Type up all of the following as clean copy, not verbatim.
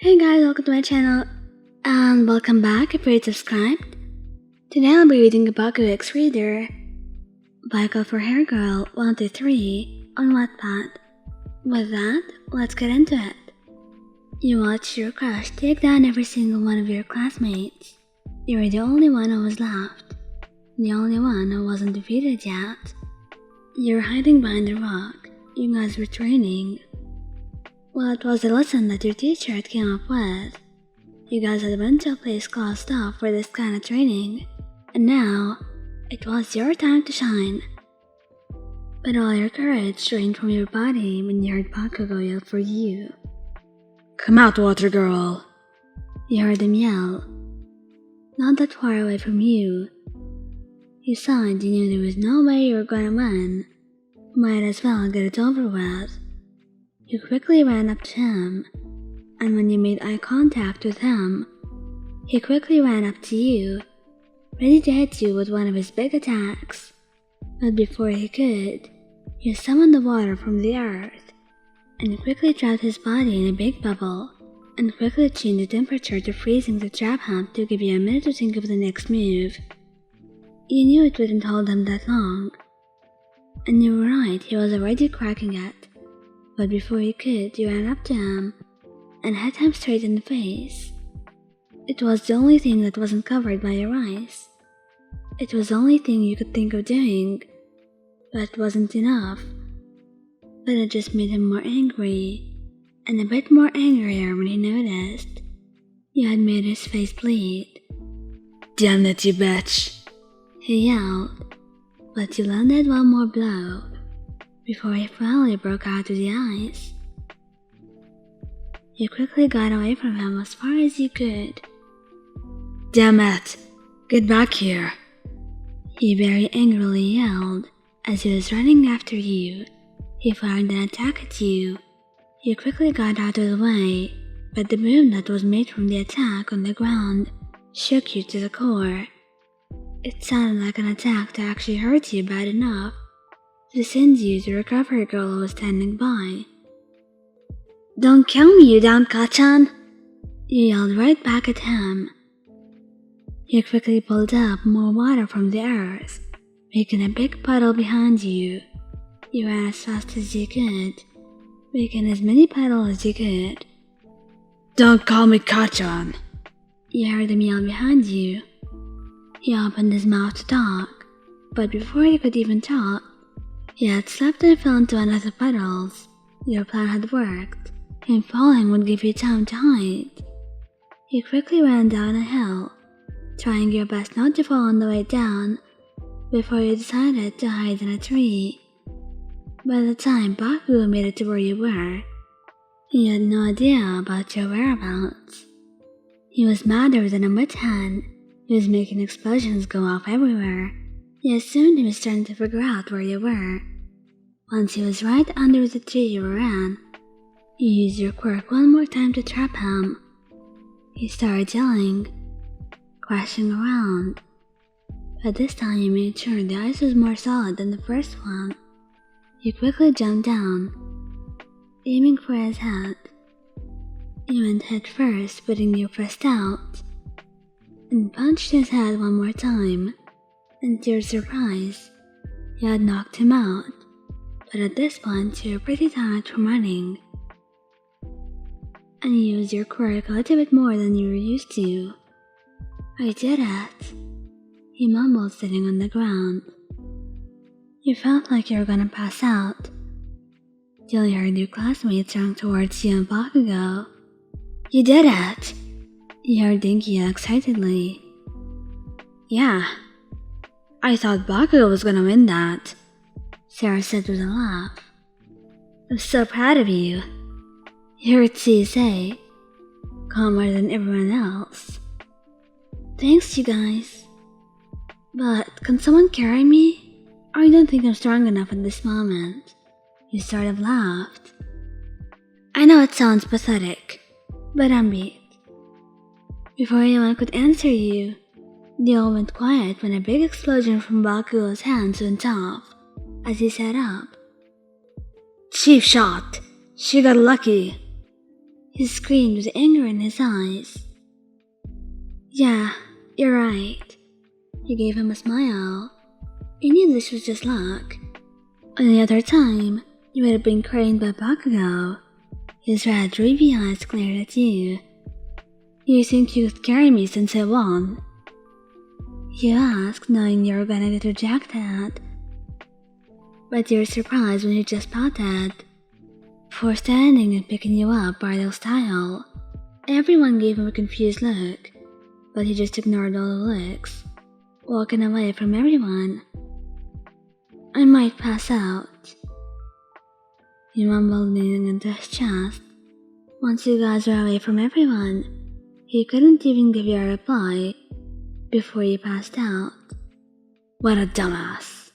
Hey guys, welcome to my channel and welcome back if you're subscribed. Today I'll be reading a Bakugou X Reader by Call for Hair Girl 123 on Wattpad. With that, let's get into it. You watched your crush take down every single one of your classmates. You were the only one who was left, the only one who wasn't defeated yet. You were hiding behind a rock. You guys were training. Well, it was a lesson that your teacher had came up with. You guys had went to a place closed off for this kind of training, and now it was your time to shine. But all your courage drained from your body when you heard Bakugou yell for you. "Come out, water girl!" You heard him yell, not that far away from you. You sighed. You knew there was no way you were gonna win. Might as well get it over with. You quickly ran up to him, and when you made eye contact with him, he quickly ran up to you, ready to hit you with one of his big attacks. But before he could, you summoned the water from the earth, and quickly trapped his body in a big bubble, and quickly changed the temperature to freezing to trap him to give you a minute to think of the next move. You knew it wouldn't hold him that long, and you were right, he was already cracking it. But before you could, you ran up to him and hit him straight in the face. It was the only thing that wasn't covered by your eyes. It was the only thing you could think of doing, but it wasn't enough. But it just made him more angry, and a bit more angrier when he noticed you had made his face bleed. "Damn it, you bitch!" he yelled, but you landed one more blow before he finally broke out of the ice. You quickly got away from him as far as you could. "Damn it! Get back here!" he very angrily yelled as he was running after you. He fired an attack at you. You quickly got out of the way, but the boom that was made from the attack on the ground shook you to the core. It sounded like an attack to actually hurt you bad enough to send you to recover a girl who was standing by. "Don't kill me, you damn Kachan!" you yelled right back at him. You quickly pulled up more water from the earth, making a big puddle behind you. You ran as fast as you could, making as many puddles as you could. "Don't call me Kachan!" you heard him yell behind you. He opened his mouth to talk, but before he could even talk, he had slipped and fell into one of the puddles. Your plan had worked. Him falling would give you time to hide. You quickly ran down a hill, trying your best not to fall on the way down, before you decided to hide in a tree. By the time Bakugou made it to where you were, he had no idea about your whereabouts. He was madder than a wet hen. He was making explosions go off everywhere. He assumed he was trying to figure out where you were. Once he was right under the tree you were in, you used your quirk one more time to trap him. He started yelling, crashing around, but this time you made sure the ice was more solid than the first one. You quickly jumped down, aiming for his head. You went head first, putting your fist out, and punched his head one more time. And to your surprise, you had knocked him out, but at this point you were pretty tired from running, and you used your quirk a little bit more than you were used to. "I did it," he mumbled sitting on the ground. You felt like you were gonna pass out, till you heard your classmates run towards you and Bakugou. "You did it!" you heard Dinky yell excitedly. "Yeah, I thought Bakugou was gonna win that," Sarah said with a laugh. "I'm so proud of you," you heard C say, calmer than everyone else. "Thanks, you guys. But can someone carry me? I don't think I'm strong enough at this moment." You sort of laughed. "I know it sounds pathetic, but I'm beat." Before anyone could answer you, they all went quiet when a big explosion from Bakugou's hands went off as he sat up. "Cheap shot! She got lucky!" He screamed with anger in his eyes. Yeah, you're right. He gave him a smile. He knew this was just luck. Any other time, you would have been craned by Bakugou. His red, dreamy eyes glared at you. You think you could carry me since I won? You asked, knowing you were gonna get rejected. But you were surprised when he just pouted. Before standing and picking you up bridal style. Everyone gave him a confused look, but he just ignored all the looks, walking away from everyone. I might pass out. He mumbled, leaning into his chest. Once you guys were away from everyone, he couldn't even give you a reply before you passed out. What a dumbass.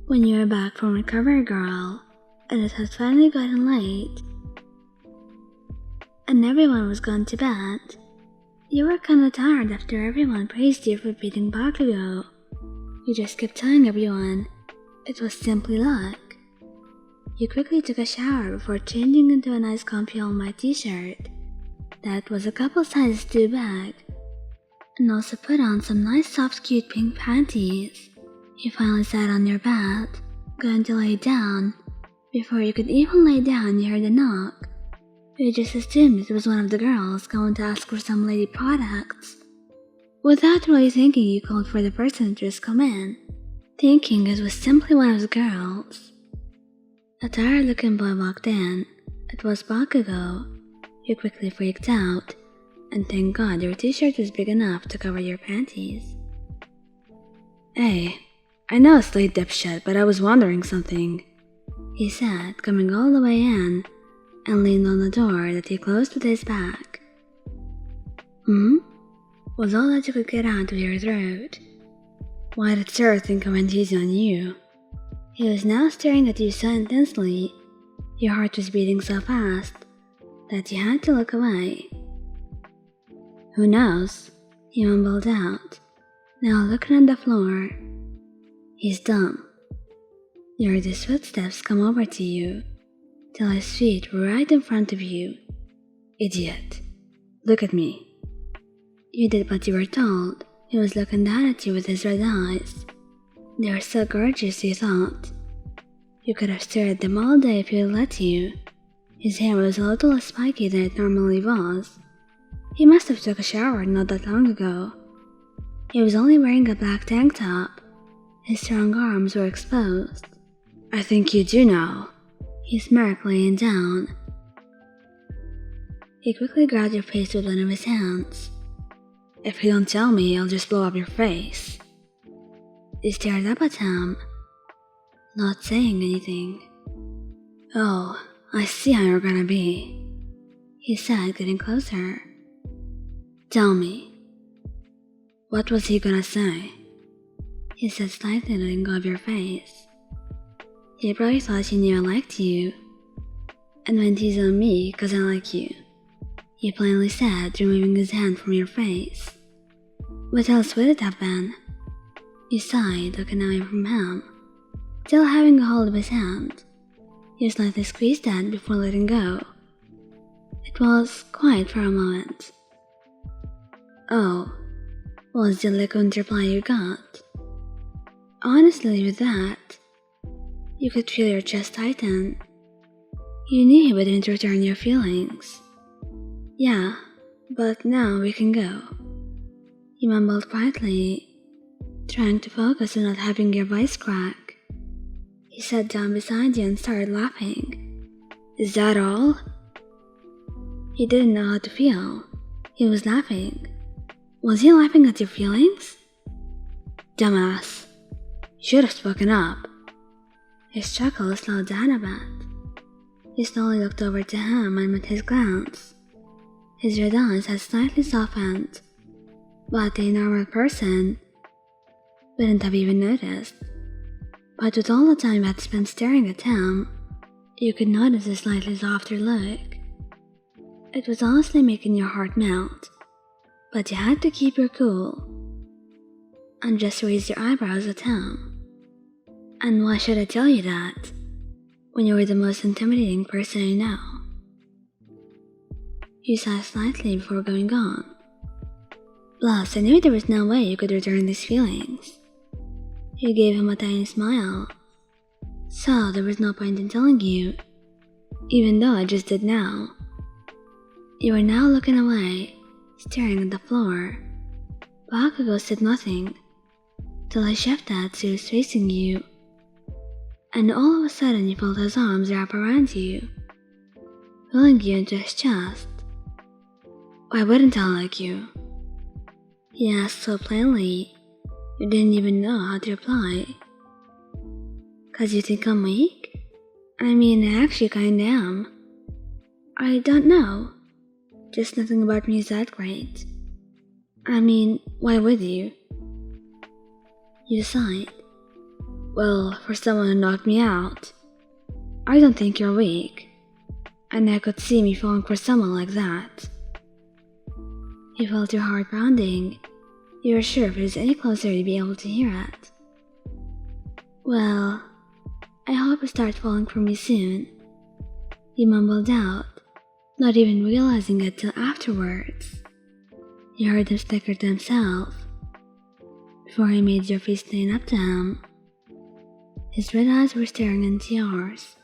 When you were back from recovery, girl, and it had finally gotten late, and everyone was gone to bed, you were kinda tired after everyone praised you for beating Bakugou. You just kept telling everyone it was simply luck. You quickly took a shower before changing into a nice comfy all-white t-shirt that was a couple sizes too big, and also put on some nice soft cute pink panties. You finally sat on your bed, going to lay down. Before you could even lay down, you heard a knock. You just assumed it was one of the girls going to ask for some lady products. Without really thinking, you called for the person to just come in, thinking it was simply one of the girls. A tired-looking boy walked in. It was Bakugou. You quickly freaked out, and thank God your t-shirt was big enough to cover your panties. Hey, I know it's late, dipshit, but I was wondering something, he said, coming all the way in, and leaned on the door that he closed with his back. Was all that you could get out of your throat. Why did Sir think I went easy on you? He was now staring at you so intensely, your heart was beating so fast, that you had to look away. Who knows? He mumbled out, now looking at the floor. He's dumb. You heard his footsteps come over to you, till his feet were right in front of you. Idiot. Look at me. You did what you were told. He was looking down at you with his red eyes. They were so gorgeous, you thought. You could have stared at them all day if he would let you. His hair was a little less spiky than it normally was. He must have took a shower not that long ago. He was only wearing a black tank top. His strong arms were exposed. I think you do now. He smirked, laying down. He quickly grabbed your face with one of his hands. If you don't tell me, I'll just blow up your face. You stared up at him, not saying anything. Oh, I see how you're gonna be, he said, getting closer. Tell me. What was he gonna say? He said, slightly letting go of your face. He probably thought he knew I liked you, and went easy on me 'cause I like you, he plainly said, removing his hand from your face. What else would it have been? You sighed, looking away from him, still having a hold of his hand. You slightly squeezed that before letting go. It was quiet for a moment. Oh, was the eloquent reply you got? Honestly, with that, you could feel your chest tighten. You knew he wouldn't return your feelings. Yeah, but now we can go. He mumbled quietly, trying to focus on not having your voice crack. He sat down beside you and started laughing. Is that all? He didn't know how to feel. He was laughing. Was he laughing at your feelings? Dumbass. Should have spoken up. His chuckle slowed down a bit. He slowly looked over to him and met his glance. His red eyes had slightly softened, but a normal person wouldn't have even noticed. But with all the time you had spent staring at him, you could notice a slightly softer look. It was honestly making your heart melt, but you had to keep your cool and just raise your eyebrows at him. And why should I tell you that, when you were the most intimidating person I know? You sighed slightly before going on. Plus, I knew there was no way you could return these feelings. You gave him a tiny smile. So there was no point in telling you, even though I just did now. You were now looking away, staring at the floor. Bakugou said nothing, till he shifted so he was facing you. And all of a sudden you felt his arms wrap around you, pulling you into his chest. Why wouldn't I like you? He asked so plainly, you didn't even know how to reply. 'Cause you think I'm weak? I mean, I actually kinda am. I don't know. Just nothing about me is that great. I mean, why would you? You sighed. Well, for someone who knocked me out, I don't think you're weak. And I could see me falling for someone like that. You felt your heart pounding. You were sure if it was any closer you'd be able to hear it. Well, I hope you start falling for me soon. You mumbled out, not even realizing it till afterwards. You heard him snicker to himself, before he made your face stand up to him. His red eyes were staring into yours,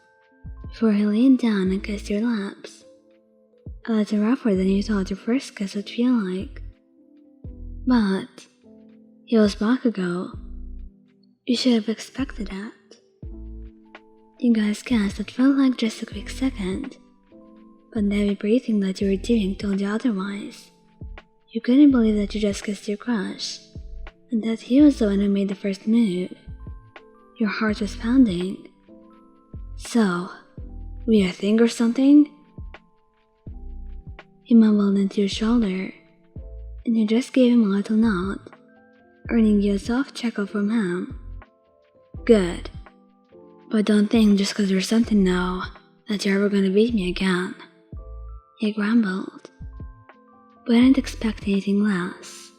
before he leaned down and kissed your lips. A little rougher than you thought your first kiss would feel like. But he was Bakugou. You should have expected it. You guys kissed that felt like just a quick second, but the heavy breathing that you were doing told you otherwise. You couldn't believe that you just kissed your crush, and that he was the one who made the first move. Your heart was pounding. So, we a thing or something? He mumbled into your shoulder, and you just gave him a little nod, earning you a soft chuckle from him. Good. But don't think just 'cause we're something now that you're ever gonna beat me again. He grumbled. But I didn't expect anything less.